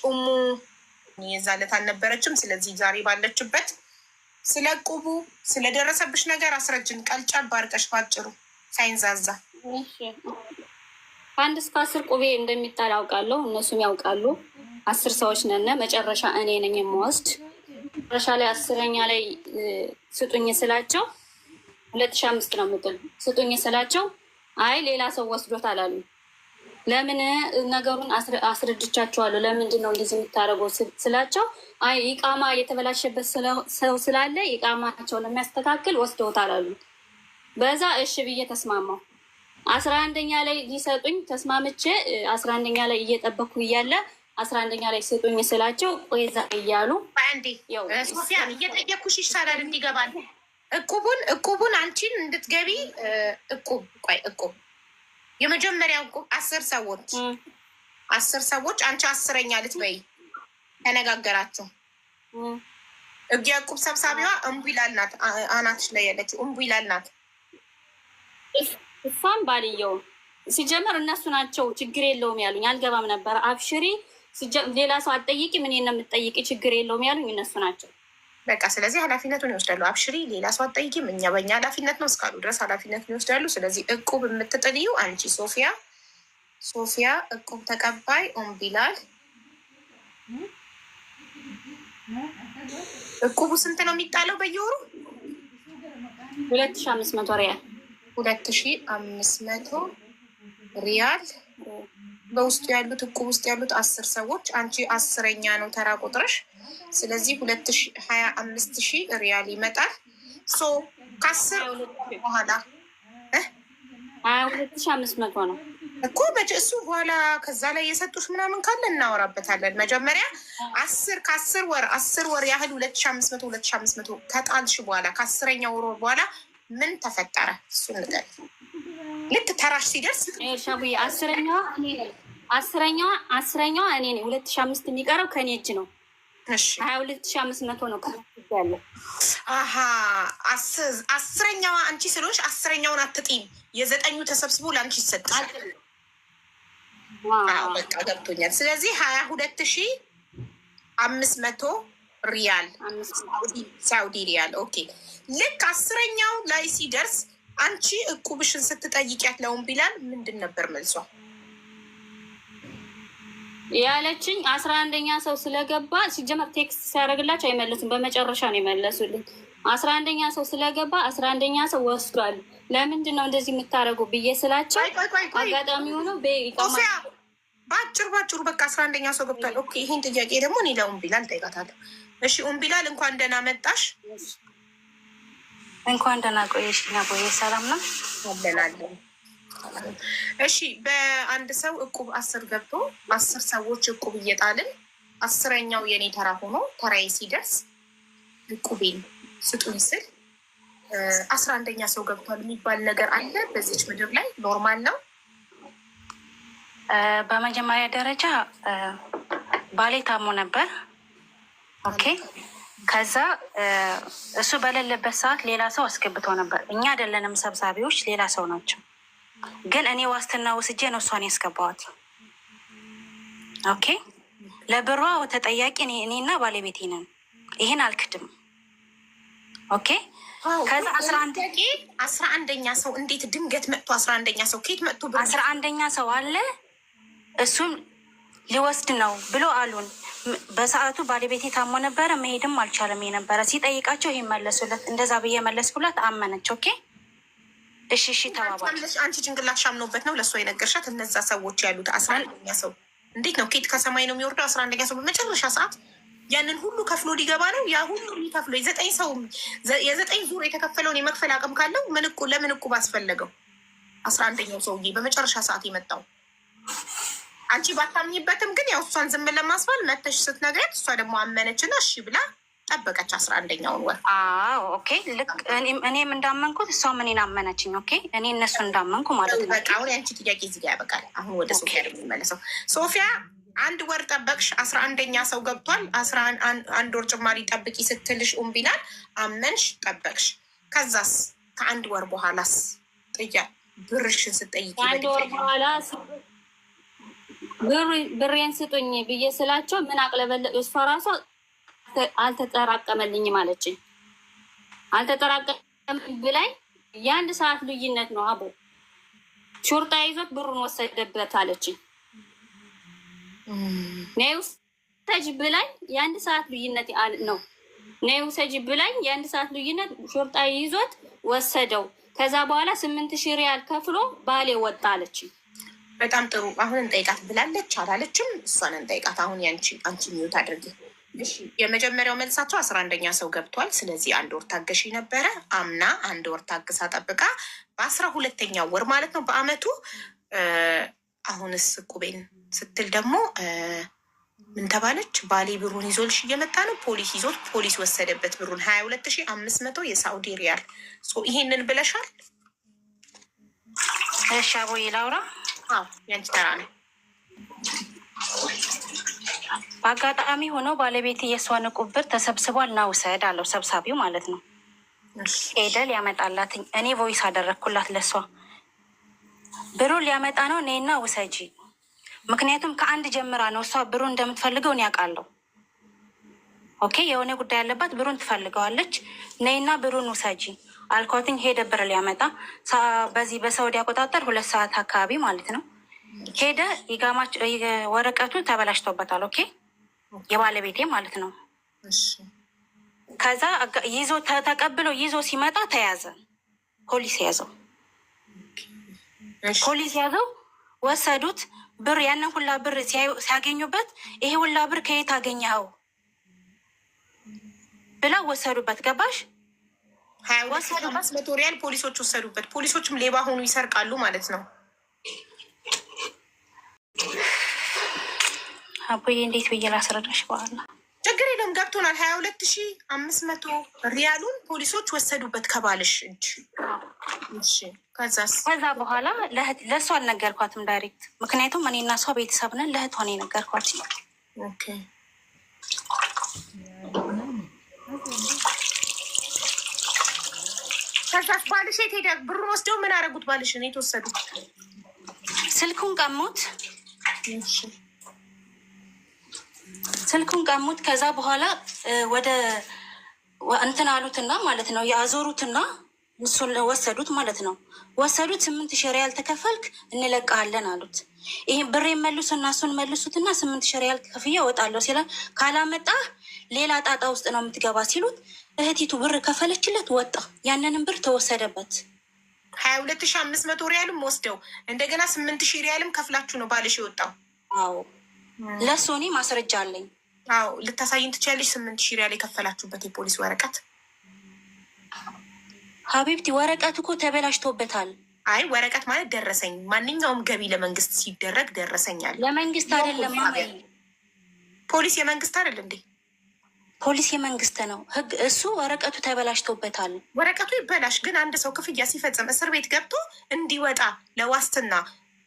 ኡሙ የዛለት አልነበረችም። ስለዚህ ዛሬ ባለችበት ስለ ቁቡ ስለደረሰብሽ ነገር አስረጅን። ቀልጫል ባርቀሽ ባጭሩ ሳይንዛዛ። ከአንድ እስከ 10 ቁቤ እንደሚጣል አውቃለሁ፣ እነሱም ያውቃሉ። 10 ሰዎች ነን። መጨረሻ እኔ ነኝ የምወስድ። መጨረሻ ላይ 10ኛ ላይ ስጡኝ ስላቸው 2005 ነው የምጥል። ስጡኝ ስላቸው አይ ሌላ ሰው ወስዶታል አሉ። ለምን ነገሩን አስረድቻቸዋለሁ። ለምንድን ነው እንደዚህ የምታደርገው ስላቸው አይ ኢቃማ የተበላሸበት ሰው ስላለ ኢቃማቸው ለሚያስተካክል ወስደውታል አሉ። በዛ እሺ ብዬ ተስማማው። 11ኛ ላይ ሊሰጡኝ ተስማምቼ 11ኛ ላይ እየጠበኩ እያለ 11ኛ ላይ ስጡኝ ስላቸው ቆይዛ እያሉ አንዴ ሶፊያ እየጠየኩሽ ይሻላል እንዲገባል። እቁቡን አንቺን እንድትገቢ እቁብ የመጀመሪያው እቁብ 10 ሰዎች አንቺ 10ኛ ልትበይ ተነጋገራችሁ። የእቁብ ሰብሳቢዋ እምቢላል ናት፣ አናትሽ ላይ ያለችው እምቢላል ናት። እሷም ባልየው ሲጀመር እነሱ ናቸው ችግር የለውም ያሉኝ። አልገባም ነበር። አብሽሪ ሌላ ሰው አትጠይቂ፣ ምን ነው የምትጠይቂ? ችግር የለውም ያሉኝ እነሱ ናቸው። በቃ ስለዚህ ኃላፊነቱን ይወስዳሉ። አብሽሪ ሌላ ሰው አትጠይቂም፣ እኛ በእኛ ኃላፊነት ነው እስካሉ ድረስ ኃላፊነቱን ይወስዳሉ። ስለዚህ እቁብ የምትጥልዩ አንቺ ሶፊያ እቁብ ተቀባይ ኡምቢላል። እቁቡ ስንት ነው የሚጣለው በየወሩ? 2500 ሪያል 2500 ሪያል። በውስጡ ያሉት እቁብ ውስጥ ያሉት 10 ሰዎች አንቺ 10ኛ ነው ተራ ቁጥርሽ። ስለዚህ 25000 ሪያል ይመጣል። ከ10 በኋላ 22500 ነው እኮ እሱ በኋላ ከዛ ላይ የሰጡሽ ምናምን ካለ እናወራበታለን። መጀመሪያ 10 ወር ያህል 2500 ከጣልሽ በኋላ ከ10ኛ ወር በኋላ ምን ተፈጠረ? እሱ ንገር። ልክ ተራሽ ሲደርስ ሻቡዬ 10ኛዋ እኔ ነኝ። 2005 የሚቀረው ከኔ እጅ ነው። 22500 ነው ያለው። 10ኛዋ አንቺ ስለሆንሽ 10ኛውን አትጢም። የ9ኙ ተሰብስቦ ለአንቺ ይሰጥሻል። በቃ ገብቶኛል። ስለዚህ 22500 ሪያል ሳውዲ ሪያል። ኦኬ ልክ 10ኛው ላይ ሲደርስ አንቺ እቁብሽን ስትጠይቂያት ለኡምቢላል ምንድን ነበር መልሷ? ያለችኝ 11ኛ ሰው ስለገባ ሲጀመር ቴክስት ሲያደርግላቸው አይመለሱም። በመጨረሻ ነው የመለሱልኝ። 11ኛ ሰው ስለገባ 11ኛ ሰው ወስዷል፣ ለምንድን ነው እንደዚህ የምታደርጉ ብዬ ስላቸው አጋጣሚ ሆኖ ባጭሩ በቃ 11ኛ ሰው ገብቷል። ኦኬ ይህን ጥያቄ ደግሞ እኔ ለኡምቢላል ጠይቃታለሁ። እሺ ኡምቢላል እንኳን ደህና መጣሽ። እንኳን ደህና ቆየሽ። ቦዬ ሰላም ነው አለናለን። እሺ በአንድ ሰው እቁብ 10 ገብቶ 10 ሰዎች እቁብ እየጣልን 10ኛው የኔ ተራ ሆኖ ተራዬ ሲደርስ እቁቤን ስጡኝ ስል 11ኛ ሰው ገብቷል የሚባል ነገር አለ በዚች ምድር ላይ? ኖርማል ነው? በመጀመሪያ ደረጃ ባሌ ታሞ ነበር። ኦኬ ከዛ እሱ በሌለበት ሰዓት ሌላ ሰው አስገብቶ ነበር። እኛ አይደለንም ሰብሳቢዎች፣ ሌላ ሰው ናቸው። ግን እኔ ዋስትና ወስጄ ነው እሷን ያስገባዋት። ኦኬ ለብሯ ተጠያቂ እኔና ባለቤቴ ነን። ይህን አልክድም። ኦኬ ከዛ 11ኛ ሰው እንዴት ድንገት መጥቶ 11ኛ ሰው ከየት መጥቶ 11ኛ ሰው አለ እሱም ሊወስድ ነው ብሎ አሉን። በሰዓቱ ባለቤቴ ታሞ ነበረ፣ መሄድም አልቻለም የነበረ። ሲጠይቃቸው ይህ መለሱለት። እንደዛ ብዬ መለስኩላት፣ አመነች። ኦኬ እሺ ተባባል። አንቺ ጭንቅላት ሻምኖበት ነው ለእሷ የነገርሻት። እነዛ ሰዎች ያሉት 11ኛ ሰው እንዴት ነው ኬት ከሰማይ ነው የሚወርደው? 11ኛ ሰው በመጨረሻ ሰዓት ያንን ሁሉ ከፍሎ ሊገባ ነው። ያ ሁሉ ሊከፍሎ የ9 ዙር የተከፈለውን የመክፈል አቅም ካለው ለምን እቁብ አስፈለገው? 11ኛው ሰውዬ በመጨረሻ ሰዓት የመጣው አንቺ ባታምኝበትም ግን ያው እሷን ዝም ለማስባል መተሽ ስትነግረት እሷ ደግሞ አመነችና እሺ ብላ ጠበቀች 11ኛውን ወር። ኦኬ ልክ እኔም እንዳመንኩት እሷም እኔን አመነችኝ። ኦኬ እኔ እነሱ እንዳመንኩ ማለት ነው። በቃ አሁን ያንቺ ጥያቄ እዚህ ጋር ያበቃል። አሁን ወደ ሶፊያ ደግሞ የሚመለሰው ሶፊያ 1 ወር ጠበቅሽ፣ 11ኛ ሰው ገብቷል፣ 1 ወር ጭማሪ ጠብቂ ስትልሽ ኡምቢላል አመንሽ፣ ጠበቅሽ። ከዛስ ከ1 ወር በኋላስ ብርሽን ስጠይቂ ብሬን ስጡኝ ብዬ ስላቸው ምን አቅለበለ እሷ ራሷ አልተጠራቀመልኝም አለችኝ። አልተጠራቀም ብላኝ የአንድ ሰዓት ልዩነት ነው አቦ ሹርጣ ይዞት ብሩን ወሰደበት አለችኝ። ነይ ውሰጂ ብላኝ የአንድ ሰዓት ልዩነት ነው። ነይ ውሰጂ ብላኝ የአንድ ሰዓት ልዩነት ሹርጣ ይዞት ወሰደው። ከዛ በኋላ 8,000 ሪያል ከፍሎ ባሌ ወጣ አለችኝ። በጣም ጥሩ። አሁን እንጠይቃት ብላለች አላለችም? እሷን እንጠይቃት። አሁን አንቺ ሚዩት አድርጊ። የመጀመሪያው መልሳቸው 11ኛ ሰው ገብቷል። ስለዚህ 1 ወር ታገሽ ነበረ። አምና 1 ወር ታግሳ ጠብቃ በ12ኛው ወር ማለት ነው በአመቱ አሁንስ ቁቤን ስትል ደግሞ ምን ተባለች? ባሌ ብሩን ይዞልሽ እየመጣ ነው፣ ፖሊስ ይዞት ፖሊስ ወሰደበት ብሩን 22,500 የሳውዲ ሪያል። ይሄንን ብለሻል? እሺ አቦዬ ላውራ። ያንቺ ተራ ነው። በአጋጣሚ ሆኖ ባለቤት የእሷን ቁብር ተሰብስቧል ና ውሰድ አለው ሰብሳቢው ማለት ነው። ሄደ ሊያመጣላትኝ እኔ ቮይስ አደረግኩላት ለሷ ብሩን ሊያመጣ ነው እኔና ውሰጂ። ምክንያቱም ከአንድ ጀምራ ነው እሷ ብሩን እንደምትፈልገው እኔ አውቃለሁ። ኦኬ የሆነ ጉዳይ ያለባት ብሩን ትፈልገዋለች። ነይና ብሩን ውሰጂ አልኳትኝ። ሄደ ብር ሊያመጣ በዚህ በሳውዲ አቆጣጠር 2 ሰዓት አካባቢ ማለት ነው። ሄደ ይጋማች ወረቀቱ ተበላሽቶበታል። ኦኬ የባለቤቴ ማለት ነው። ከዛ ይዞ ተቀብሎ ይዞ ሲመጣ ተያዘ። ፖሊስ ያዘው። ፖሊስ ያዘው ወሰዱት። ብር ያንን ሁላ ብር ሲያገኙበት ይሄ ሁላ ብር ከየት አገኘኸው ብላ ወሰዱበት። ገባሽ? 22,500 ሪያል ፖሊሶች ወሰዱበት። ፖሊሶችም ሌባ ሆኑ ይሰርቃሉ ማለት ነው። አቦዬ እንዴት ብዬ ላስረዳሽ? በኋላ ችግር የለም ገብቶናል። 22,500 ሪያሉን ፖሊሶች ወሰዱበት ከባልሽ እጅ። ከዛ በኋላ ለእሷ አልነገርኳትም ዳይሬክት፣ ምክንያቱም እኔ እና እሷ ቤተሰብ ነን። ለእህቷ ነው የነገርኳት። ከዛስ ባልሽ የት ሄደ? ብሩን ወስደው ምን አደረጉት? ባልሽን የት ወሰዱት? ስልኩን ቀሙት። ስልኩን ቀሙት። ከዛ በኋላ ወደ እንትን አሉትና ማለት ነው ያዞሩትና እሱን ወሰዱት ማለት ነው። ወሰዱት። 8,000 ሪያል ተከፈልክ እንለቃለን አሉት። ይህን ብር መልሱና እሱን መልሱትና 8,000 ሪያል ከፍዬ እወጣለሁ ሲላ ካላመጣ ሌላ ጣጣ ውስጥ ነው የምትገባ ሲሉት እህቲቱ ብር ከፈለችለት ወጣ። ያንንም ብር ተወሰደበት። 22,500 ሪያልም ወስደው እንደገና 8,000 ሪያልም ከፍላችሁ ነው ባልሽ የወጣው? አዎ ለእሱ እኔ ማስረጃ አለኝ። አዎ ልታሳይን ትችያለሽ? 8,000 ሪያል የከፈላችሁበት የፖሊስ ወረቀት። ሀቢብቲ ወረቀት እኮ ተበላሽቶበታል። አይ ወረቀት ማለት ደረሰኝ፣ ማንኛውም ገቢ ለመንግስት ሲደረግ ደረሰኛል። ለመንግስት አይደለም ፖሊስ የመንግስት አይደል እንዴ? ፖሊስ የመንግስት ነው። ህግ እሱ ወረቀቱ ተበላሽቶበታል። ወረቀቱ ይበላሽ፣ ግን አንድ ሰው ክፍያ ሲፈጽም እስር ቤት ገብቶ እንዲወጣ ለዋስትና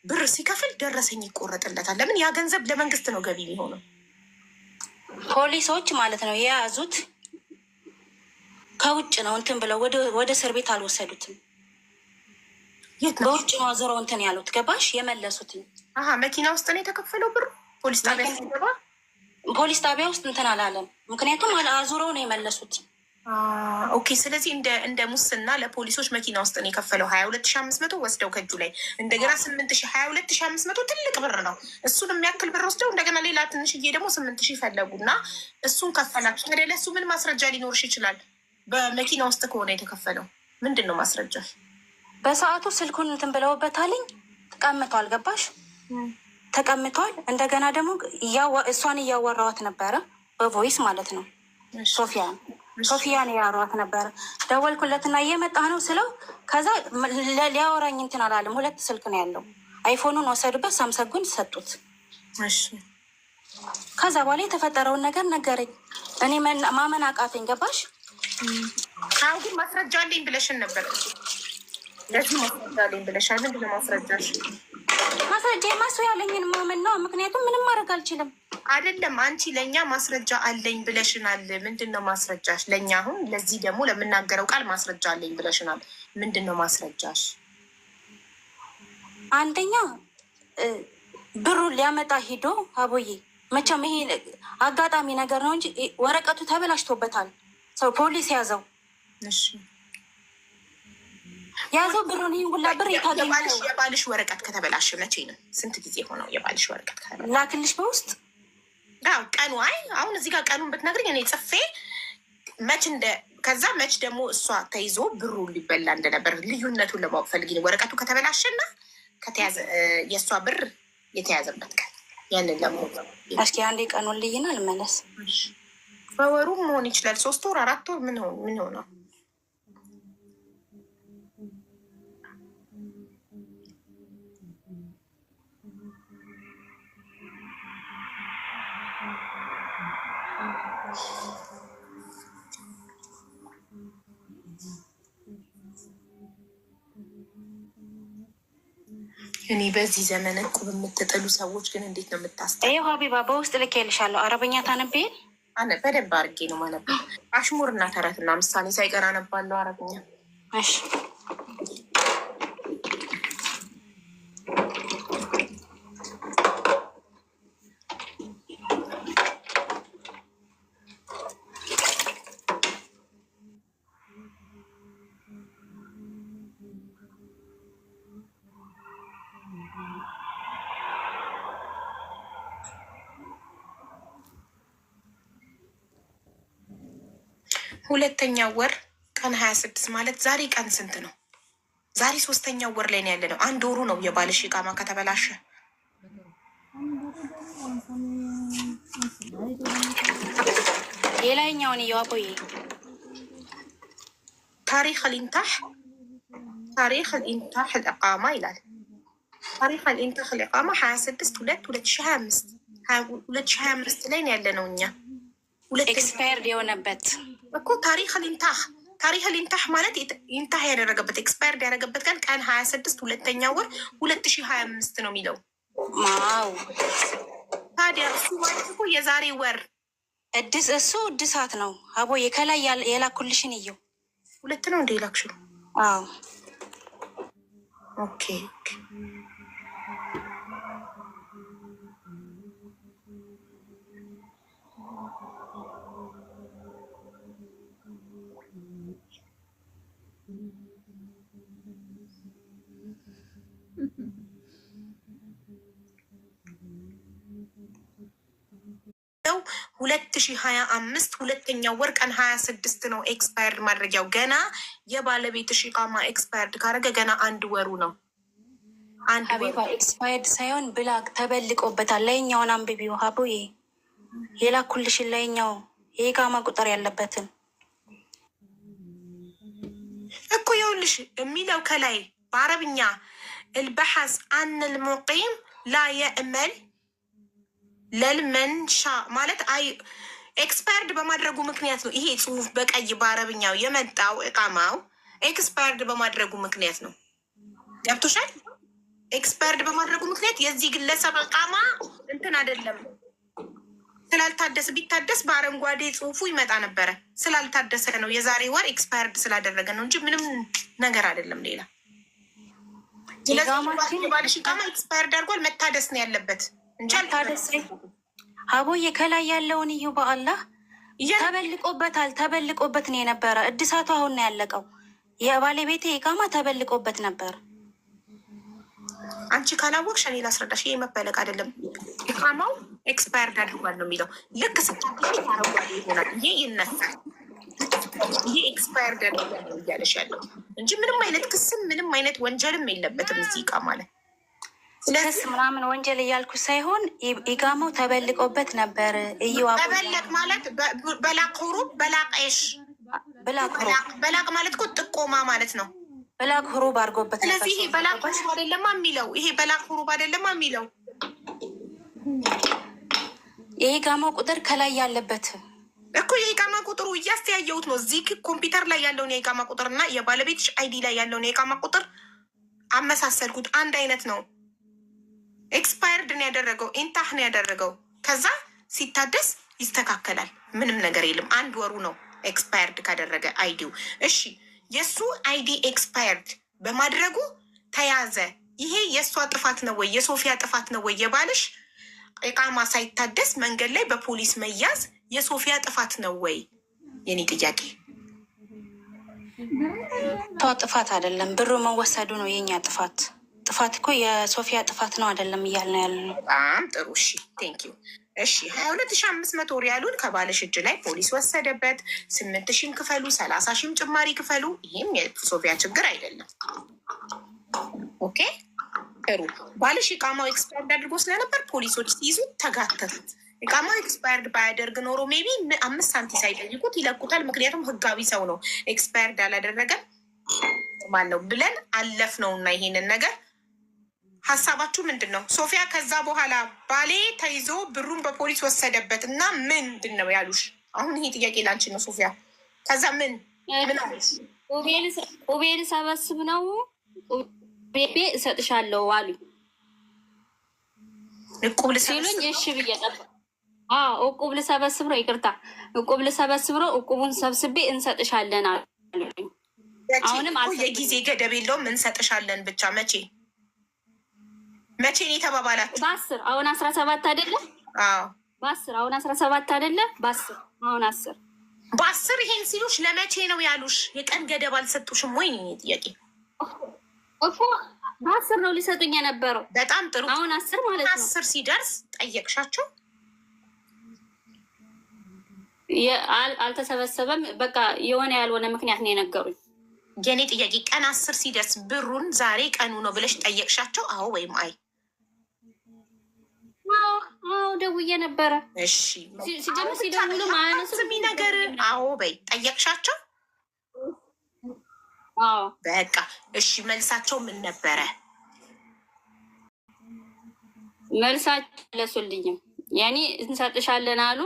ብር ሲከፍል ደረሰኝ ይቆረጥለታል። ለምን? ያ ገንዘብ ለመንግስት ነው ገቢ የሚሆነው። ፖሊሶች ማለት ነው የያዙት ከውጭ ነው እንትን ብለው ወደ እስር ቤት አልወሰዱትም። በውጭ ነው አዙረው እንትን ያሉት። ገባሽ? የመለሱትን መኪና ውስጥ ነው የተከፈለው ብሩ። ፖሊስ ጣቢያ ሲገባ ፖሊስ ጣቢያ ውስጥ እንትን አላለም። ምክንያቱም አዙረው ነው የመለሱት። ኦኬ። ስለዚህ እንደ ሙስና ለፖሊሶች መኪና ውስጥ ነው የከፈለው። 22,500 ወስደው ከእጁ ላይ እንደገና 8,000 22,500 ትልቅ ብር ነው። እሱን የሚያክል ብር ወስደው እንደገና ሌላ ትንሽዬ ደግሞ 8,000 ፈለጉ እና እሱን ከፈላችሁ። ታዲያ ለእሱ ምን ማስረጃ ሊኖርሽ ይችላል? በመኪና ውስጥ ከሆነ የተከፈለው ምንድን ነው ማስረጃ? በሰዓቱ ስልኩን እንትን ብለውበታልኝ ተቀምጧል። ገባሽ? ተቀምጧል። እንደገና ደግሞ እሷን እያወራዋት ነበረ በቮይስ ማለት ነው። ሶፊያን ያወራዋት ነበረ። ደወልኩለትና እየመጣ ነው ስለው ከዛ ሊያወራኝ እንትን አላለም። 2 ስልክ ነው ያለው። አይፎኑን ወሰዱበት፣ ሳምሰንጉን ሰጡት። ከዛ በኋላ የተፈጠረውን ነገር ነገረኝ። እኔ ማመን አቃተኝ። ገባሽ? አሁን ግን ማስረጃ አለኝ ብለሽን ነበር። ለዚህ ማስረጃ አለኝ ብለሻል። ምንድን ነው ማስረጃሽ? ማስረጃ ማሱ ያለኝን ማመን ነው። ምክንያቱም ምንም ማድረግ አልችልም። አይደለም አንቺ ለእኛ ማስረጃ አለኝ ብለሽናል። ምንድን ነው ማስረጃሽ? ለእኛ አሁን ለዚህ ደግሞ ለምናገረው ቃል ማስረጃ አለኝ ብለሽናል። ምንድን ነው ማስረጃሽ? አንደኛ ብሩን ሊያመጣ ሂዶ አቦዬ መቼም ይሄ አጋጣሚ ነገር ነው እንጂ ወረቀቱ ተበላሽቶበታል። ሰው ፖሊስ ያዘው ያዘው ብሩን። ይህን ሁላ ብር የታገኘው የባልሽ ወረቀት ከተበላሸ መቼ ነው? ስንት ጊዜ ሆነው? የባልሽ ወረቀት ከተበላሸ ላክልሽ በውስጥ ቀኑ። አይ አሁን እዚህ ጋር ቀኑን ብትነግሪኝ እኔ ጽፌ መች ከዛ መች ደግሞ እሷ ተይዞ ብሩ ሊበላ እንደነበር ልዩነቱን ለማወቅ ፈልጊ ነው። ወረቀቱ ከተበላሸና ከተያዘ የእሷ ብር የተያዘበት ቀን ያንን ለሞ እስኪ አንዴ ቀኑን ልይና ልመለስ። በወሩም መሆን ይችላል። 3 ወር 4 ወር ምን ሆነው እኔ በዚህ ዘመን እቁብ የምትጥሉ ሰዎች ግን እንዴት ነው የምታስጠ? ይኸው ሀቢባ በውስጥ ልኬልሻለሁ። አረበኛ ታነብን? በደንብ አድርጌ ነው ማነብ። አሽሙር እና ተረትና ምሳሌ ሳይቀር አነባለሁ አረበኛ። እሺ ሁለተኛው ወር ቀን 26 ማለት ዛሬ ቀን ስንት ነው? ዛሬ 3ኛው ወር ላይ ነው ያለ ነው። 1 ወሩ ነው የባልሽ ኢቃማ ከተበላሸ። ሌላኛውን እያቆይ ታሪክ الانتاح الإقامة ይላል። ታሪክ الانتاح الإقامة 26/2/2025 2025 ላይ ነው ያለ ነው እኛ ኤክስፓየርድ የሆነበት እኮ ታሪክ الانتاح ማለት ኢንታህ ያደረገበት ኤክስፓየርድ ያደረገበት ቀን 26 2ኛው ወር 2025 ነው የሚለው። ማው ታዲያ እሱ ማለት እኮ የዛሬ ወር እሱ እድሳት ነው። አቦ የከላይ የላኩልሽን እዩ 2 ነው እንደ ላክሽው። አዎ ኦኬ 2025 2ኛው ወር ቀን 26 ነው ኤክስፓየርድ ማድረጊያው። ገና የባለቤትሽ ኢቃማ ኤክስፓየርድ ካረገ ገና 1 ወሩ ነው። ሀቢባ ኤክስፓየርድ ሳይሆን ብላክ ተበልቆበታል። ላይኛውን አንብቢው ሀቡዬ የላኩልሽን ላይኛው የኢቃማ ቁጥር ያለበትን እኮ ይኸውልሽ የሚለው ከላይ በአረብኛ البحث عن المقيم لا يأمل ለልመንሻ ማለት አይ ኤክስፓየርድ በማድረጉ ምክንያት ነው። ይሄ ጽሁፍ በቀይ በአረብኛው የመጣው ኢቃማው ኤክስፓየርድ በማድረጉ ምክንያት ነው። ገብቶሻል? ኤክስፓየርድ በማድረጉ ምክንያት የዚህ ግለሰብ ኢቃማ እንትን አይደለም። ስላልታደሰ ቢታደስ በአረንጓዴ ጽሁፉ ይመጣ ነበረ። ስላልታደሰ ነው የዛሬ ወር ኤክስፓየርድ ስላደረገ ነው እንጂ ምንም ነገር አይደለም ሌላ። ባልሽ ኢቃማ ኤክስፓየርድ አድርጓል። መታደስ ነው ያለበት እንጂ አቦዬ ከላይ ያለውን እዩ። በአላህ ተበልቆበት ነው የነበረ። እድሳቱ አሁን ነው ያለቀው። የባለቤቴ ኢቃማ ተበልቆበት ነበር። አንቺ ካላወቅሽ እኔ ላስረዳሽ። ይሄ መበለቅ አይደለም። ኢቃማው ኤክስፓየርድ አድርጓል ነው የሚለው። ልክ ስታሽ አረንጓዴ ይሆናል። ይሄ ይነሳል። ይሄ ኤክስፓየርድ አድርጓል ነው እያለሽ ያለው እንጂ ምንም አይነት ክስም ምንም አይነት ወንጀልም የለበትም እዚህ ኢቃማ ላይ። ክስ ምናምን ወንጀል እያልኩ ሳይሆን ኢቃማው ተበልቆበት ነበር። ተበለቅ ማለት በላቅ ሁሩብ በላቅሽ በላቅ ማለት እኮ ጥቆማ ማለት ነው። በላቅ ሁሩብ አድርጎበት። ስለዚህ ይሄ በላቅ ሁሩብ አይደለማ የሚለው። ይሄ በላቅ ሁሩብ አይደለማ የሚለው። የኢቃማው ቁጥር ከላይ ያለበት እኮ የኢቃማ ቁጥሩ እያስተያየሁት ነው። እዚህ ኮምፒውተር ላይ ያለውን የኢቃማ ቁጥር እና የባለቤትሽ አይዲ ላይ ያለውን የኢቃማ ቁጥር አመሳሰልኩት። አንድ አይነት ነው። ኤክስፓየርድ ነው ያደረገው። ኢንታህ ነው ያደረገው። ከዛ ሲታደስ ይስተካከላል። ምንም ነገር የለም። 1 ወሩ ነው ኤክስፓየርድ ካደረገ አይዲው። እሺ የእሱ አይዲ ኤክስፓየርድ በማድረጉ ተያዘ ይሄ የእሷ ጥፋት ነው ወይ የሶፊያ ጥፋት ነው ወይ? የባልሽ ኢቃማ ሳይታደስ መንገድ ላይ በፖሊስ መያዝ የሶፊያ ጥፋት ነው ወይ? የኔ ጥያቄ ጥፋት አይደለም፣ ብሩ መወሰዱ ነው የኛ ጥፋት። ጥፋት እኮ የሶፊያ ጥፋት ነው አይደለም እያልን ያለ ነው። በጣም ጥሩ እሺ፣ ቴንኪዩ። እሺ 22,500 ሪያሉን ከባለሽ እጅ ላይ ፖሊስ ወሰደበት። 8,000 ክፈሉ፣ 30,000 ጭማሪ ክፈሉ። ይህም የሶፊያ ችግር አይደለም። ኦኬ ጥሩ። ባልሽ ኢቃማው ኤክስፓየርድ አድርጎ ስለነበር ፖሊሶች ሲይዙ ተጋተቱት። ኢቃማው ኤክስፓየርድ ባያደርግ ኖሮ ሜቢ 5 ሳንቲም ሳይጠይቁት ይለቁታል። ምክንያቱም ህጋዊ ሰው ነው። ኤክስፓየርድ አላደረገም ማለው ብለን አለፍ ነው። እና ይሄንን ነገር ሀሳባችሁ ምንድን ነው? ሶፊያ ከዛ በኋላ ባሌ ተይዞ ብሩን በፖሊስ ወሰደበት እና ምንድን ነው ያሉሽ? አሁን ይሄ ጥያቄ ላንቺ ነው ሶፊያ። ከዛ ምን አለሽ? ቁቤል ሰበስብ ነው ቤቤ እሰጥሻለሁ አሉ። እቁብ ሲሉኝ እሺ ብዬ ጠበቅኩ። እቁብ ልሰበስብ ነው፣ ይቅርታ እቁብ ልሰበስብ ነው። እቁቡን ሰብስቤ እንሰጥሻለን አሉኝ። አሁንም የጊዜ ገደብ የለውም። እንሰጥሻለን ብቻ መቼ ነው የተባባላችሁ? በ10 አሁን 17 አይደለ? በ10 አሁን 17 አይደለ? በ10 አሁን 10 በ10 ይሄን ሲሉሽ ለመቼ ነው ያሉሽ? የቀን ገደብ አልሰጡሽም ወይ? ጥያቄ እኮ በ10 ነው ሊሰጡኝ የነበረው። በጣም ጥሩ። አሁን 10 ማለት ነው። 10 ሲደርስ ጠየቅሻቸው? አልተሰበሰበም። በቃ የሆነ ያልሆነ ምክንያት ነው የነገሩኝ። የኔ ጥያቄ ቀን 10 ሲደርስ ብሩን ዛሬ ቀኑ ነው ብለሽ ጠየቅሻቸው? አዎ ወይም አይ? አዎ ደውዬ ነበረ። እሺ ሲጀምር ሲደውሉ ስሚ ነገር አዎ በይ። ጠየቅሻቸው? አዎ በቃ እሺ። መልሳቸው ምን ነበረ? መልሳቸው ለሱልኝም ያኔ እንሰጥሻለን አሉ።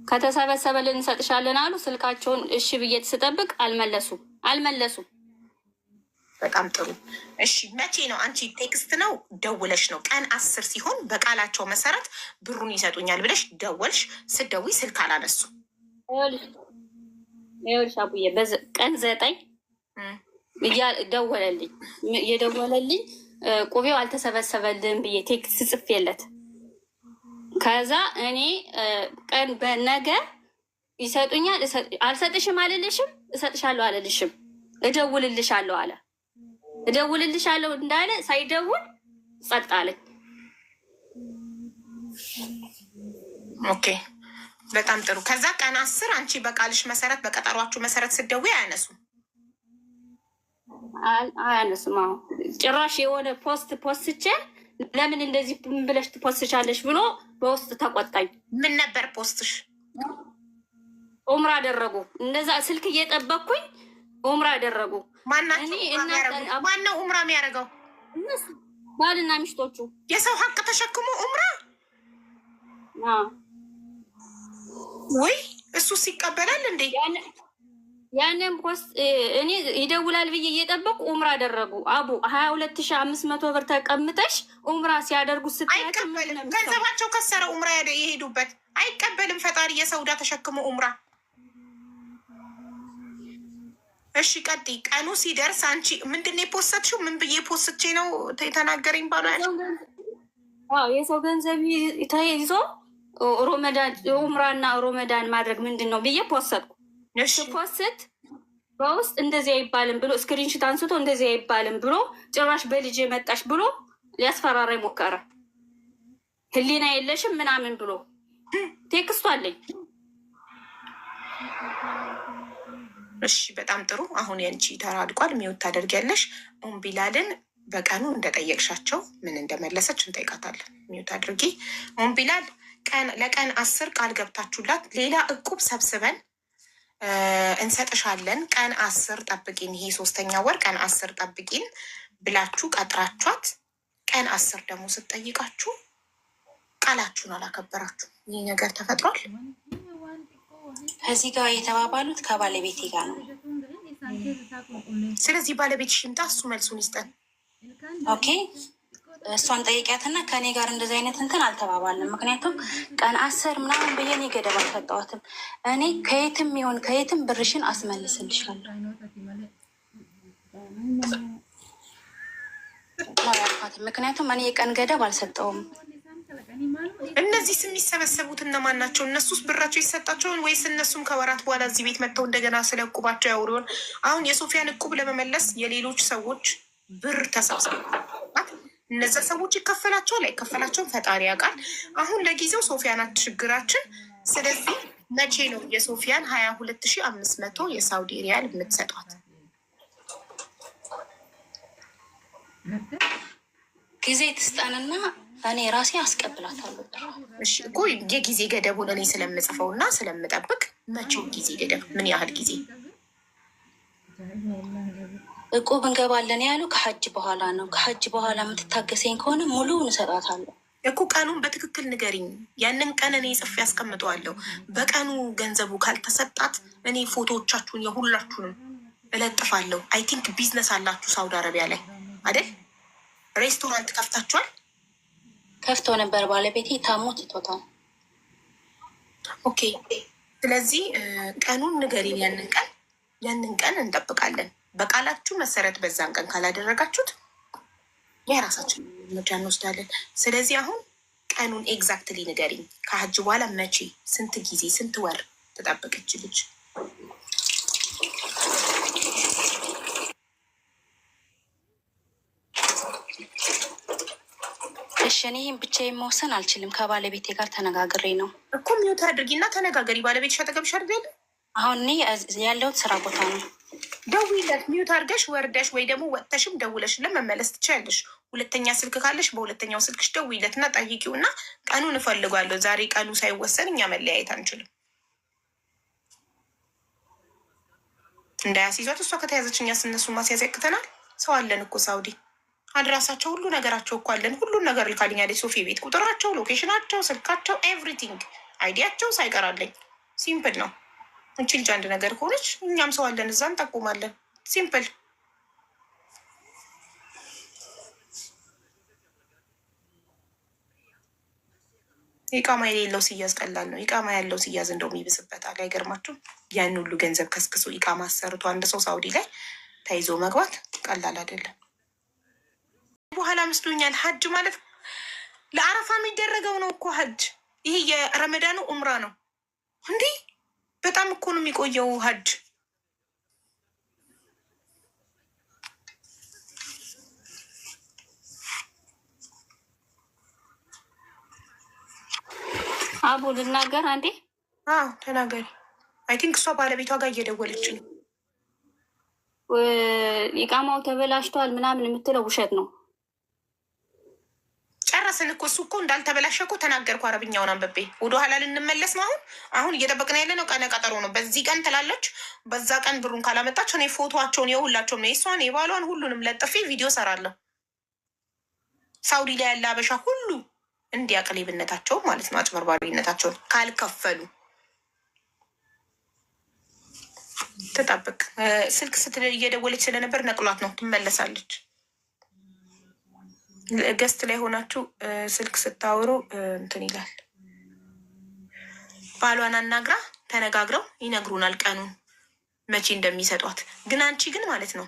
ከተሰበሰበልን እንሰጥሻለን አሉ። ስልካቸውን እሺ ብዬ ስጠብቅ አልመለሱም። በጣም ጥሩ እሺ። መቼ ነው አንቺ ቴክስት ነው ደውለሽ ነው? ቀን 10 ሲሆን በቃላቸው መሰረት ብሩን ይሰጡኛል ብለሽ ደወልሽ። ስደውይ ስልክ አላነሱ። ይኸውልሽ አቡዬ ቀን 9 የደወለልኝ ቁቤው አልተሰበሰበልን ብዬ ቴክስት ጽፌለት ከዛ እኔ ቀን በነገ ይሰጡኛል። አልሰጥሽም አልልሽም፣ እሰጥሻለሁ አልልሽም፣ እደውልልሻለሁ አለ። እደውልልሻለሁ እንዳለ ሳይደውል ጸጥ አለኝ። ኦኬ በጣም ጥሩ። ከዛ ቀን 10 አንቺ በቃልሽ መሰረት በቀጠሯችሁ መሰረት ስደውይ አያነሱም። አዎ ጭራሽ የሆነ ፖስትቼ ለምን እንደዚህ ብለሽ ትፖስትሻለሽ ብሎ በውስጥ ተቆጣኝ። ምን ነበር ፖስትሽ? ኡምራ አደረጉ። እንደዛ ስልክ እየጠበቅኩኝ ኡምራ አደረጉ። ማነው ኡምራ የሚያደርገው? ባልና ሚስቶቹ። የሰው ሀቅ ተሸክሞ ኡምራ? ወይ እሱስ ይቀበላል እንዴ? ያንን ፖስት እኔ ይደውላል ብዬ እየጠበቁ ኡምራ አደረጉ። አቡ 22,500 ብር ተቀምጠሽ ኡምራ ሲያደርጉ ስታያቸው አይቀበልም። ገንዘባቸው ከሰረ ኡምራ የሄዱበት አይቀበልም። ፈጣሪ የሰውዳ ተሸክሞ ኡምራ። እሺ ቀጥይ። ቀኑ ሲደርስ አንቺ ምንድን ነው የፖስትሽው? ምን ብዬ ፖስትቼ ነው የተናገረኝ ባሉ ያለ? የሰው ገንዘብ ተይዞ ሮመዳን ኡምራና ሮመዳን ማድረግ ምንድን ነው ብዬ ፖስትኩ። ፖስት በውስጥ እንደዚህ አይባልም ብሎ ስክሪንሽት አንስቶ እንደዚህ አይባልም ብሎ ጭራሽ በልጅ መጣሽ ብሎ ሊያስፈራራኝ ሞከረ። ህሊና የለሽም ምናምን ብሎ ቴክስቱ አለኝ። እሺ በጣም ጥሩ። አሁን የንቺ ተራ አድቋል። ሚውት ታደርጊያለሽ። ቢላልን በቀኑ እንደጠየቅሻቸው ምን እንደመለሰች እንጠይቃታለን። ሚውት አድርጊ። ቢላል ለቀን 10 ቃል ገብታችሁላት ሌላ እቁብ ሰብስበን እንሰጥሻለን ቀን 10 ጠብቂን፣ ይሄ 3ኛ ወር ቀን 10 ጠብቂን ብላችሁ ቀጥራችኋት ቀን 10 ደግሞ ስትጠይቃችሁ ቃላችሁን አላከበራችሁ። ይህ ነገር ተፈጥሯል። ከዚህ ጋር የተባባሉት ከባለቤቴ ጋር ነው። ስለዚህ ባለቤትሽ ይምጣ፣ እሱ መልሱን ይስጠን። ኦኬ እሷን ጠይቂያትና ከኔ ጋር እንደዚህ አይነት እንትን አልተባባልንም። ምክንያቱም ቀን 10 ምናምን ብዬ እኔ ገደብ አልሰጠዋትም። እኔ ከየትም ይሁን ከየትም ብርሽን አስመልስልሻለሁ። አልጠየኳትም። ምክንያቱም እኔ የቀን ገደብ አልሰጠውም። እነዚህ የሚሰበሰቡት እነማን ናቸው? እነሱስ ብራቸው ይሰጣቸውን ወይስ እነሱም ከወራት በኋላ እዚህ ቤት መጥተው እንደገና ስለ እቁባቸው ያውሪውን? አሁን የሶፊያን እቁብ ለመመለስ የሌሎች ሰዎች ብር ተሰብስበ እነዛ ሰዎች ይከፈላቸዋል አይከፈላቸውም ፈጣሪ ያውቃል። አሁን ለጊዜው ሶፊያ ናት ችግራችን። ስለዚህ መቼ ነው የሶፊያን 22,500 የሳውዲ ሪያል የምትሰጧት? ጊዜ ትስጠንና እኔ ራሴ አስቀብላታለሁ። እሺ እኮ የጊዜ ገደቡን እኔ ስለምጽፈው እና ስለምጠብቅ መቼው ጊዜ ገደብ ምን ያህል ጊዜ እቁብ እንገባለን ያሉ ከሐጅ በኋላ ነው። ከሐጅ በኋላ የምትታገሰኝ ከሆነ ሙሉ እንሰጣታለሁ እኮ። ቀኑን በትክክል ንገሪኝ። ያንን ቀን እኔ ጽፌ ያስቀምጠዋለሁ። በቀኑ ገንዘቡ ካልተሰጣት እኔ ፎቶዎቻችሁን የሁላችሁንም እለጥፋለሁ። አይ ቲንክ ቢዝነስ አላችሁ ሳውዲ አረቢያ ላይ አይደል? ሬስቶራንት ከፍታችኋል? ከፍቶ ነበር፣ ባለቤቴ ታሞ ትቶታል። ኦኬ፣ ስለዚህ ቀኑን ንገሪን። ያንን ቀን እንጠብቃለን። በቃላችሁ መሰረት በዛን ቀን ካላደረጋችሁት የራሳችን እርምጃ እንወስዳለን። ስለዚህ አሁን ቀኑን ኤግዛክትሊ ንገሪኝ። ከሐጅ በኋላ መቼ፣ ስንት ጊዜ፣ ስንት ወር ተጠብቅች ልጅ? እሺ፣ እኔ ይህን ብቻዬን መወሰን አልችልም። ከባለቤቴ ጋር ተነጋግሬ ነው እኮ። ሚውት አድርጊና ተነጋገሪ። ባለቤትሽ አጠገብሽ አይደል? አሁን እኔ ያለሁት ስራ ቦታ ነው። ደውይለት። ሚውት አድርገሽ ወርደሽ ወይ ደግሞ ወጥተሽም ደውለሽልን መመለስ ትችያለሽ። ሁለተኛ ስልክ ካለሽ በሁለተኛው ስልክሽ ደውይለት እና ጠይቂው እና ቀኑን እፈልጋለሁ። ዛሬ ቀኑ ሳይወሰን እኛ መለያየት አንችልም። እንዳያስይዟት። እሷ ከተያዘች እኛ ስነሱ ማስያዝ ያቅተናል። ሰው አለን እኮ ሳውዲ። አድራሳቸው ሁሉ ነገራቸው እኮ አለን። ሁሉን ነገር ልካልኛለች ሶፊ። ቤት ቁጥራቸው፣ ሎኬሽናቸው፣ ስልካቸው፣ ኤቭሪቲንግ አይዲያቸው ሳይቀራለኝ። ሲምፕል ነው። እንቺ ልጅ አንድ ነገር ከሆነች እኛም ሰው አለን፣ እዛ እንጠቁማለን። ሲምፕል። ኢቃማ የሌለው ሲያዝ ቀላል ነው። ኢቃማ ያለው ሲያዝ እንደውም ይብስበታል። አይገርማችሁም? ያን ሁሉ ገንዘብ ከስክሶ ኢቃማ አሰርቶ አንድ ሰው ሳውዲ ላይ ተይዞ መግባት ቀላል አይደለም። በኋላ መስሎኛል ሀጅ ማለት ለአረፋ የሚደረገው ነው እኮ ሀጅ። ይሄ የረመዳኑ ኡምራ ነው እንዲህ በጣም እኮ ነው የሚቆየው ሀጅ። አቡ ልናገር አንዴ? ተናገሪ። አይ ቲንክ እሷ ባለቤቷ ጋር እየደወለች ነው። ኢቃማው ተበላሽቷል ምናምን የምትለው ውሸት ነው። ጨረስን እኮ። እሱ እኮ እንዳልተበላሸ እኮ ተናገርኩ። አረብኛውን አንብቤ ወደ ኋላ ልንመለስ ነው። አሁን እየጠበቅን ያለ ነው። ቀነ ቀጠሮ ነው። በዚህ ቀን ትላለች፣ በዛ ቀን ብሩን ካላመጣች እኔ ፎቶቸውን የሁላቸውም ነው የሷን የባሏን ሁሉንም ለጥፌ ቪዲዮ ሰራለሁ። ሳውዲ ላይ ያለ አበሻ ሁሉ እንዲያውቅ ሌብነታቸውን ማለት ነው፣ አጭበርባሪነታቸውን። ካልከፈሉ ትጠብቅ። ስልክ እየደወለች ስለነበር ነቅሏት ነው። ትመለሳለች። ገስት ላይ ሆናችሁ ስልክ ስታወሩ እንትን ይላል። ባሏን አናግራ ተነጋግረው ይነግሩናል ቀኑን መቼ እንደሚሰጧት። ግን አንቺ ግን ማለት ነው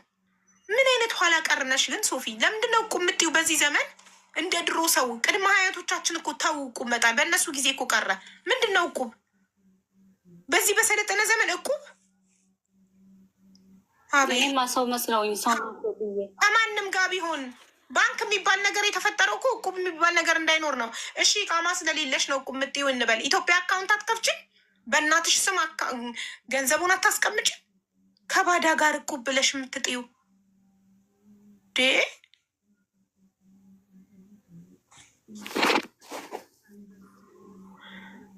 ምን አይነት ኋላ ቀርነሽ ግን ሶፊ? ለምንድን ነው እቁብ የምትይው በዚህ ዘመን? እንደ ድሮ ሰው ቅድመ አያቶቻችን እኮ ተው እቁብ መጣል። በእነሱ ጊዜ እኮ ቀረ። ምንድን ነው እቁብ? በዚህ በሰለጠነ ዘመን እቁብ ይህማ ሰው መስለውኝ ሰው ከማንም ጋር ቢሆን ባንክ የሚባል ነገር የተፈጠረው እኮ እቁብ የሚባል ነገር እንዳይኖር ነው። እሺ ቃማ ስለሌለሽ ነው እቁብ የምትይው እንበል። ኢትዮጵያ አካውንት አትከፍችም? በእናትሽ ስም ገንዘቡን አታስቀምጭ? ከባዳ ጋር እቁብ ብለሽ የምትጥዩ